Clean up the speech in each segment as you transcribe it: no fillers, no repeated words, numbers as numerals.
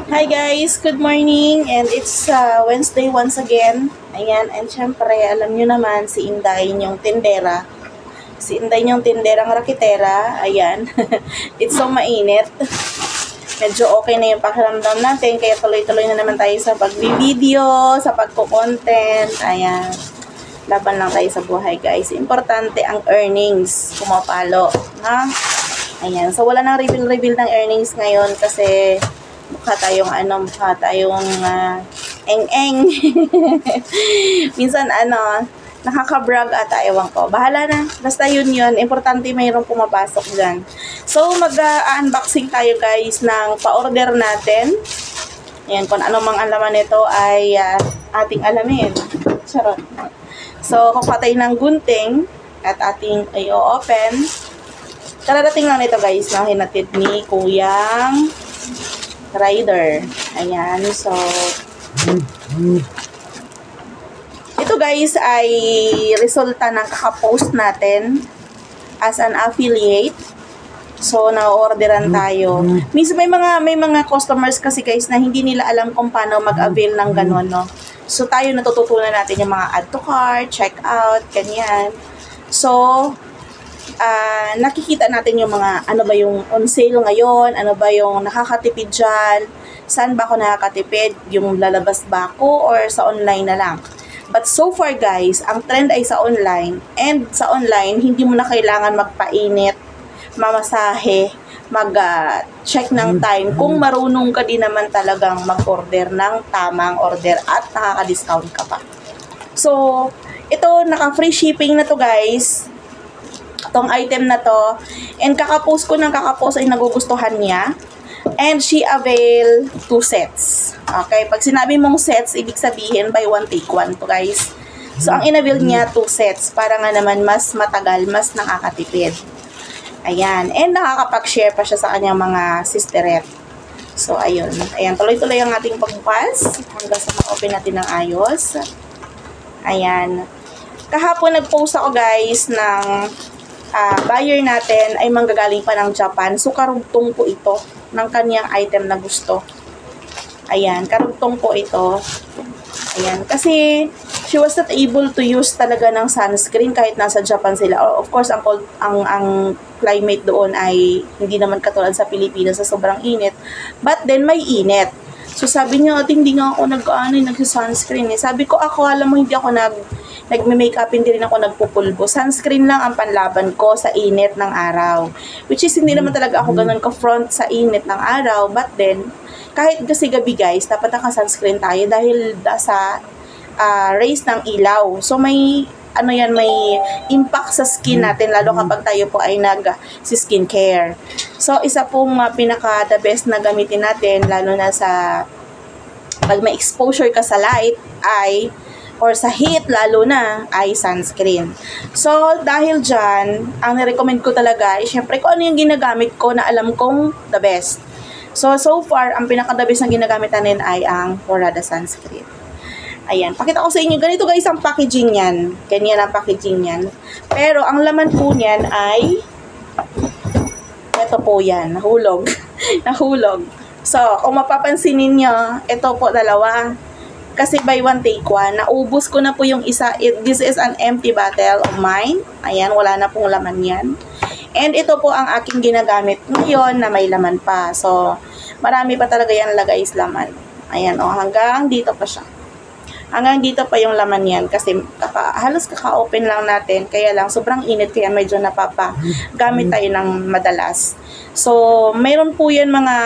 Hi guys, good morning and it's Wednesday once again. Ayan, and syempre alam nyo naman si Inday yung tindera. Si Inday yung tinderang rakitera. Ayan, it's so mainit. Medyo okay na yung pakiramdam natin kaya tuloy-tuloy na naman tayo sa pag-video, sa pagko-content. Ayan, laban lang tayo sa buhay guys. Importante ang earnings, pumapalo. Ha? Ayan, so wala nang reveal ng earnings ngayon kasi mukha tayong eng-eng. Minsan nakaka-brag ata, ewan ko. Bahala na. Basta yun. Importante mayroong pumapasok dyan. So, mag-unboxing tayo guys ng pa-order natin. Ayan, kung ano mang ang laman nito ay ating alamin. Charot. So, kukuha tayo ng gunting at ating i-open. Kararating lang nito guys, na hinatid ni Kuyang Rider. Ayan, so ito guys ay resulta ng kaka-post natin as an affiliate. So na-orderan tayo. Minsan may mga customers kasi guys na hindi nila alam kung paano mag-avail ng ganun, no. So tayo natututunan natin yung mga add to cart, check out, ganyan. So nakikita natin yung mga ano ba yung on sale ngayon, ano ba yung nakakatipid dyan, saan ba ako nakakatipid, yung lalabas ba ako or sa online na lang. But so far guys, ang trend ay sa online, and sa online hindi mo na kailangan magpainit, mamasahe, mag-check ng time kung marunong ka din naman talagang mag-order ng tamang order at nakaka-discount ka pa. So ito, naka-free shipping na to guys, itong item na to, and kakapost ay nagugustuhan niya, and she avail 2 sets. Okay, pag sinabi mong sets, ibig sabihin buy one take one to guys. So ang inavail niya 2 sets para nga naman mas matagal, mas nakakatipid. Ayan, and nakakapag-share pa siya sa kanyang mga sisterette. So ayun, tuloy-tuloy ang ating pagbukas hanggang sa ma-open natin ng ayos. Ayan, kahapon nag-post ako guys ng buyer natin ay manggagaling pa ng Japan. So, karugtong po ito ng kanyang item na gusto. Ayan, karugtong po ito. Ayan, kasi she was not able to use talaga ng sunscreen kahit nasa Japan sila. Of course, ang climate doon ay hindi naman katulad sa Pilipinas sa sobrang init. But then, may init. So, sabi niya, hindi nga ako nag-sunscreen eh. Sabi ko, alam mo, hindi ako nagme-makeup, hindi rin ako nagpupulbo. Sunscreen lang ang panlaban ko sa init ng araw. Which is, hindi naman talaga ako ganun ka-front sa init ng araw. But then, kahit kasi gabi guys, dapat naka-sunscreen tayo dahil sa rays ng ilaw. So, may impact sa skin natin, lalo kapag tayo po ay nag-skincare. So, isa pong pinaka-the best na gamitin natin, lalo na sa pag may exposure ka sa light, or sa heat lalo na, ay sunscreen. So, dahil dyan, ang nirecommend ko talaga, syempre kung ano yung ginagamit ko na alam kong the best. So far, ang pinaka-the best na ginagamit natin ay ang Florada sunscreen. Ayan, pakita ko sa inyo. Ganito guys ang packaging yan. Ganyan ang packaging yan. Pero ang laman po niyan ay ito po yan, nahulog. Nahulog. So, kung mapapansin niyo, ito po dalawa. Kasi buy one take one, naubos ko na po yung isa. This is an empty bottle of mine. Ayan, wala na pong laman yan. And ito po ang aking ginagamit ngayon na may laman pa. So, marami pa talaga yan lagay is laman. Ayan, hanggang dito pa siya. Hanggang dito pa yung laman yan kasi halos kaka-open lang natin. Kaya lang, sobrang init kaya medyo napapagamit tayo ng madalas. So, mayroon po yan mga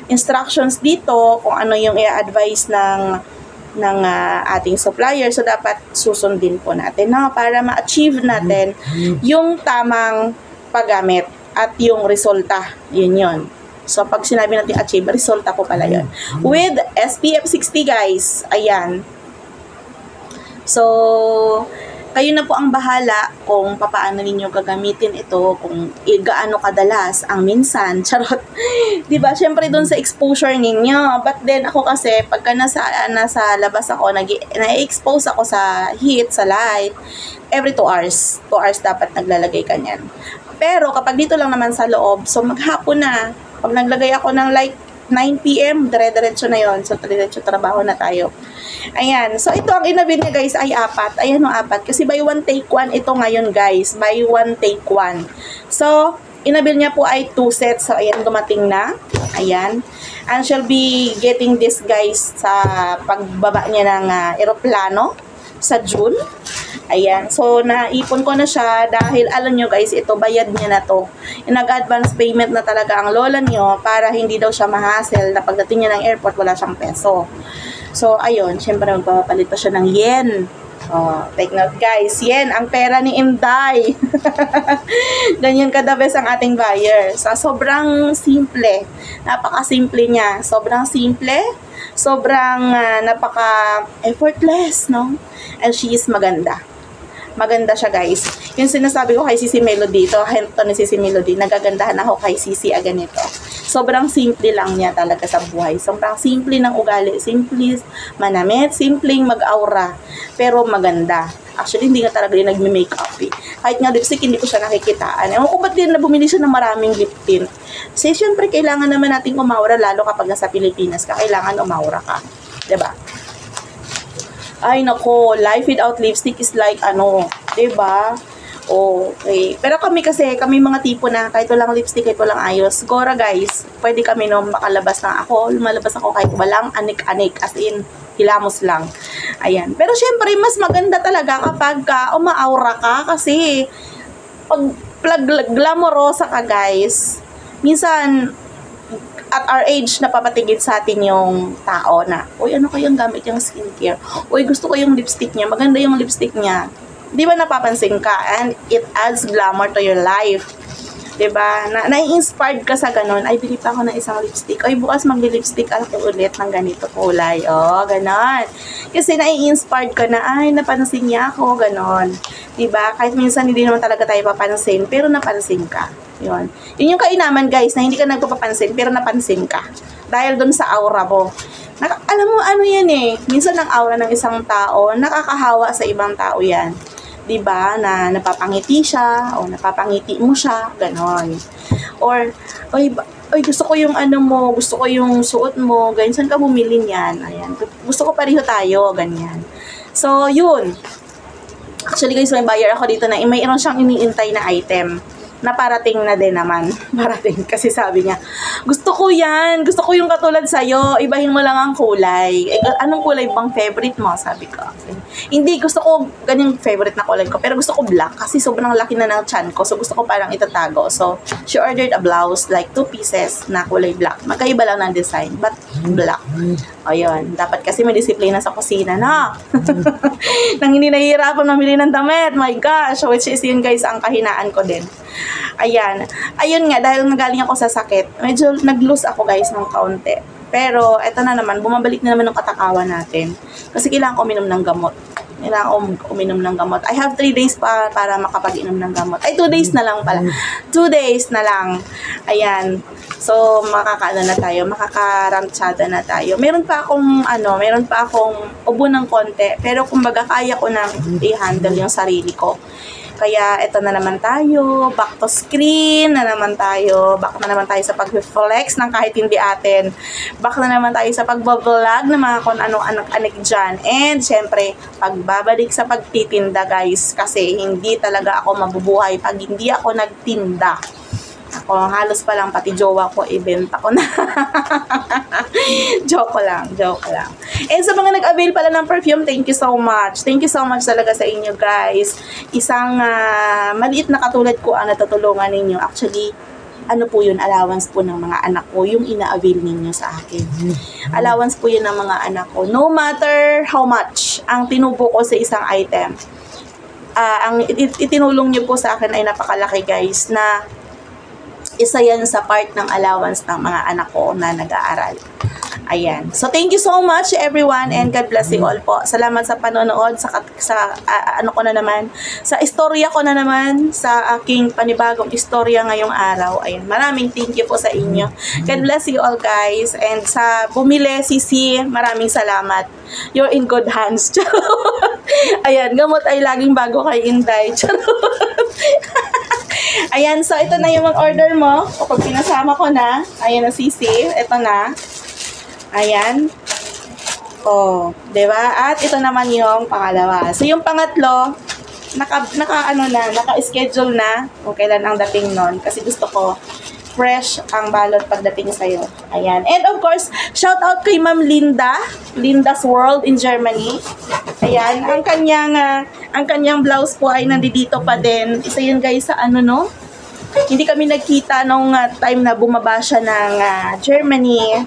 instructions dito kung ano yung i-advise ng ating supplier. So, dapat susundin po natin para ma-achieve natin yung tamang paggamit at yung resulta. Yun. So, pag sinabi natin achieve, resulta po pala yun. With SPF 60 guys. Ayan. So, kayo na po ang bahala kung paano ninyo gagamitin ito, kung gaano kadalas ang minsan. Charot. Diba? Syempre doon sa exposure ninyo. But then, ako kasi, pagka nasa labas ako, na-expose ako sa heat, sa light, every 2 hours. 2 hours dapat naglalagay ka niyan. Pero, kapag dito lang naman sa loob, so maghapon na, pag naglagay ako ng like 9 p.m., dire-diretso na yon. So, diretso trabaho na tayo. Ayan. So, ito ang inabil niya guys ay 4. Ayan o 4. Kasi buy one take one ito ngayon guys. Buy one take one. So, inabil niya po ay 2 sets. So, ayan, dumating na. Ayan. And she'll be getting this guys sa pagbaba niya ng eroplano sa June. Ayan. So, naipon ko na siya dahil alam nyo guys, ito, bayad niya na to. Nag-advance payment na talaga ang lola nyo para hindi daw siya ma-hassle na pagdating niya ng airport, wala siyang peso. So, ayun. Siyempre, magpapalit pa siya ng yen. Oh, take note guys. Yen, ang pera ni Inday. Ganyan ka the best ang ating buyer. So, sobrang simple. Napaka-simple niya. Sobrang simple. Sobrang napaka-effortless, no? And she is maganda. Maganda siya guys. Yung sinasabi ko kay Sisi Melody, ito, hento ni Sisi Melody, nagagandahan ako kay Sisi ganito. Sobrang simple lang niya talaga sa buhay. Sobrang simple ng ugali. Simple manamit, simpleng mag-aura. Pero maganda. Actually, hindi nga talaga din nagme-makeup eh. Kahit nga lipstick, hindi ko siya nakikitaan. Ewan ko ba't din na bumili siya ng maraming lip tint. Kasi syempre, kailangan naman nating umaura, lalo kapag nasa Pilipinas ka, kailangan umaura ka. Diba? Ay, nako, life without lipstick is like, diba? Okay. Pero kami kasi, kami mga tipo na kahit walang lipstick, kahit walang ayos. Siguro guys, pwede kami makalabas na ako. Lumalabas ako kahit walang anik-anik. As in, hilamos lang. Ayan. Pero syempre, mas maganda talaga kapag umaura ka. Kasi, pag glamorosa ka guys, minsan, at our age, napapatigil sa atin yung tao na, uy, ano kayang gamit yung skincare? Uy, gusto ko yung lipstick niya. Maganda yung lipstick niya. Di ba napapansin ka? And it adds glamour to your life. Di ba? Na-inspired ka sa ganun. Ay, bili pa ako ng isang lipstick. Ay, bukas magli-lipstick ako ulit ng ganito kulay. Oh, ganon. Kasi na-inspired ka na, ay, napansin niya ako, ganon. Di ba? Kahit minsan hindi naman talaga tayo papansin, pero napansin ka. Yun. Yun yung kainaman, guys, na hindi ka nagpapapansin, pero napansin ka. Dahil dun sa aura mo. Alam mo, ano yan eh. Minsan ang aura ng isang tao, nakakahawa sa ibang tao yan. Diba? Na napapangiti siya, o napapangiti mo siya, ganon. Or, oy, gusto ko yung ano mo, gusto ko yung suot mo, ganyan, saan ka bumili niyan? Ayan. Gusto ko pareho tayo, ganyan. So, yun. Actually, guys, may buyer ako dito na mayroon siyang iniintay na item na parating na din naman. Parating. Kasi sabi niya, gusto ko yan. Gusto ko yung katulad sa'yo. Ibahin mo lang ang kulay. Anong kulay bang favorite mo? Sabi ko. Hindi, gusto ko ganyang favorite na kulay ko. Pero gusto ko black. Kasi sobrang laki na ng chan ko. So, gusto ko parang itatago. So, she ordered a blouse, like 2 pieces na kulay black. Magkaiba lang ng design, but black. O, yun. Dapat kasi may disiplina sa kusina, na. Nang hindi nahihirapan mamili ng damit. My gosh. Which is yun, guys, ang kahinaan ko din. Ayan. Ayun nga, dahil nagaling ako sa sakit, medyo nag-lose ako guys ng kaunti. Pero, eto na naman, bumabalik na naman ng katakawan natin. Kasi kailangan ko uminom ng gamot. Kailangan ko uminom ng gamot. I have 3 days pa para makapag-inom ng gamot. Ay, 2 days na lang pala. 2 days na lang. Ayan. So, makakaano na tayo, makakaramtsada na tayo. Meron pa akong ubo ng konti. Pero, kumbaga, kaya ko na i-handle yung sarili ko. Kaya, eto na naman tayo, back to screen na naman tayo, back na naman tayo sa pag-flex ng kahit hindi atin, back na naman tayo sa pag-vlog ng mga kung anong anak-anak dyan, and syempre, pagbabalik sa pagtitinda guys, kasi hindi talaga ako mabubuhay pag hindi ako nagtinda. Ako, halos pa lang, pati jowa ko, ibenta ko na. Joke lang. And sa mga nag-avail pala ng perfume, thank you so much. Thank you so much talaga sa inyo, guys. Isang maliit na katulad ko ang natutulungan ninyo. Actually, ano po yun, allowance po ng mga anak ko, yung ina-avail ninyo sa akin. Allowance po yun ng mga anak ko. No matter how much ang tinubo ko sa isang item, ang itinulong nyo po sa akin ay napakalaki, guys, na isa yan sa part ng allowance ng mga anak ko na nag-aaral. Ayan. So, thank you so much everyone and God bless you all po. Salamat sa panonood, sa istorya ko na naman, sa aking panibagong istorya ngayong araw. Ayan. Maraming thank you po sa inyo. God bless you all guys. And sa bumili, Sisi, maraming salamat. You're in good hands. Ayan. Gamot ay laging bago kay Inday. Ayan, so ito na yung order mo. Kapag pinasama ko na, ayan na sisi, ito na. Ayan. Oh, 'di ba? At ito naman yung pangalawa. So yung pangatlo, naka-schedule na kung kailan ang dating nun kasi gusto ko fresh ang balot pagdating sa'yo. Ayan. And of course, shout out kay Ma'am Linda, Linda's World in Germany. Ayan, ang kanyang blouse po ay nandito pa din. Isa yun guys sa ano no? Hindi kami nagkita nung time na bumaba siya ng Germany.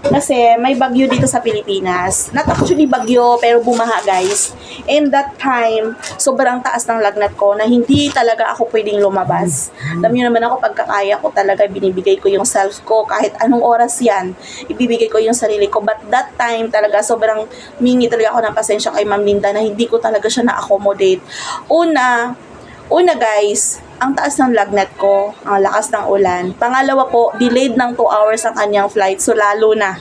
Kasi may bagyo dito sa Pilipinas. Not actually bagyo, pero bumaha guys. And that time, sobrang taas ng lagnat ko na hindi talaga ako pwedeng lumabas. Alam niyo naman ako, pagkakaya ko talaga, binibigay ko yung self ko. Kahit anong oras yan, ibibigay ko yung sarili ko. But that time talaga, sobrang mingi talaga ako ng pasensya kay Ma'am Linda na hindi ko talaga siya na-accommodate. Una guys, ang taas ng lagnat ko, ang lakas ng ulan. Pangalawa po, delayed ng 2 hours ang kanyang flight. So lalo na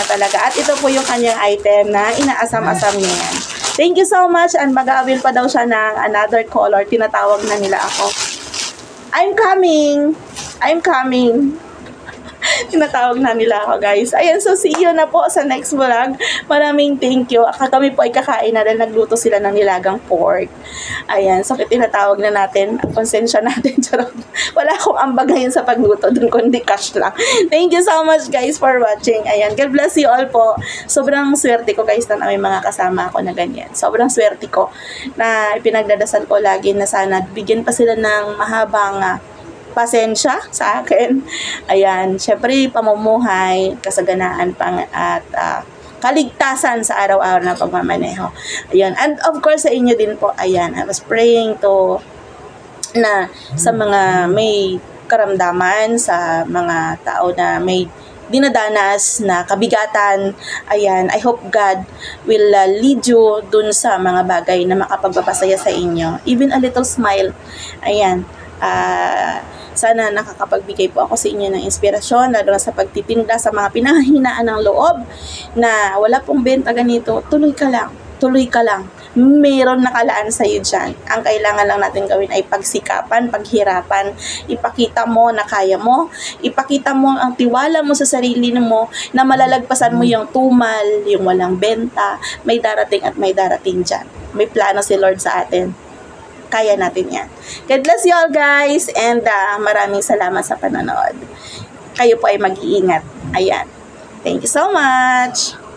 talaga. At ito po yung kanyang item na inaasam-asam niya yan. Thank you so much. And mag-a-avail pa daw siya ng another color. Tinatawag na nila ako. I'm coming. Tinatawag na nila ako guys. Ayan, so see you na po sa next vlog. Maraming thank you. Kami po ay kakain na dahil nagluto sila ng nilagang pork. Ayan, so tinatawag na natin. Ang konsensya natin. Wala akong ambag ngayon sa pagluto dun, kundi cash lang. Thank you so much guys for watching. Ayan, God bless you all po. Sobrang swerte ko guys na may mga kasama ako na ganyan. Sobrang swerte ko na ipinagdadasal ko lagi na sana bigyan pa sila ng mahabang pasensya sa akin. Ayan, syempre pamumuhay, kasaganaan at kaligtasan sa araw-araw na pagmamaneho. Ayan, and of course sa inyo din po. Ayan, I was praying to na sa mga may karamdaman, sa mga tao na may dinadanas na kabigatan. Ayan, I hope God will lead you dun sa mga bagay na makapagpapasaya sa inyo. Even a little smile. Ayan, sana nakakapagbigay po ako sa inyo ng inspirasyon, lalo na sa pagtitinda, sa mga pinahinaan ng loob na wala pong benta ganito. Tuloy ka lang. Meron nakalaan sa iyo dyan. Ang kailangan lang natin gawin ay pagsikapan, paghirapan. Ipakita mo na kaya mo. Ipakita mo ang tiwala mo sa sarili mo na malalagpasan mo yung tumal, yung walang benta. May darating at may darating dyan. May plano si Lord sa atin. Kaya natin yan. God bless you all guys, and maraming salamat sa panonood. Kayo po ay mag-iingat. Ayan. Thank you so much.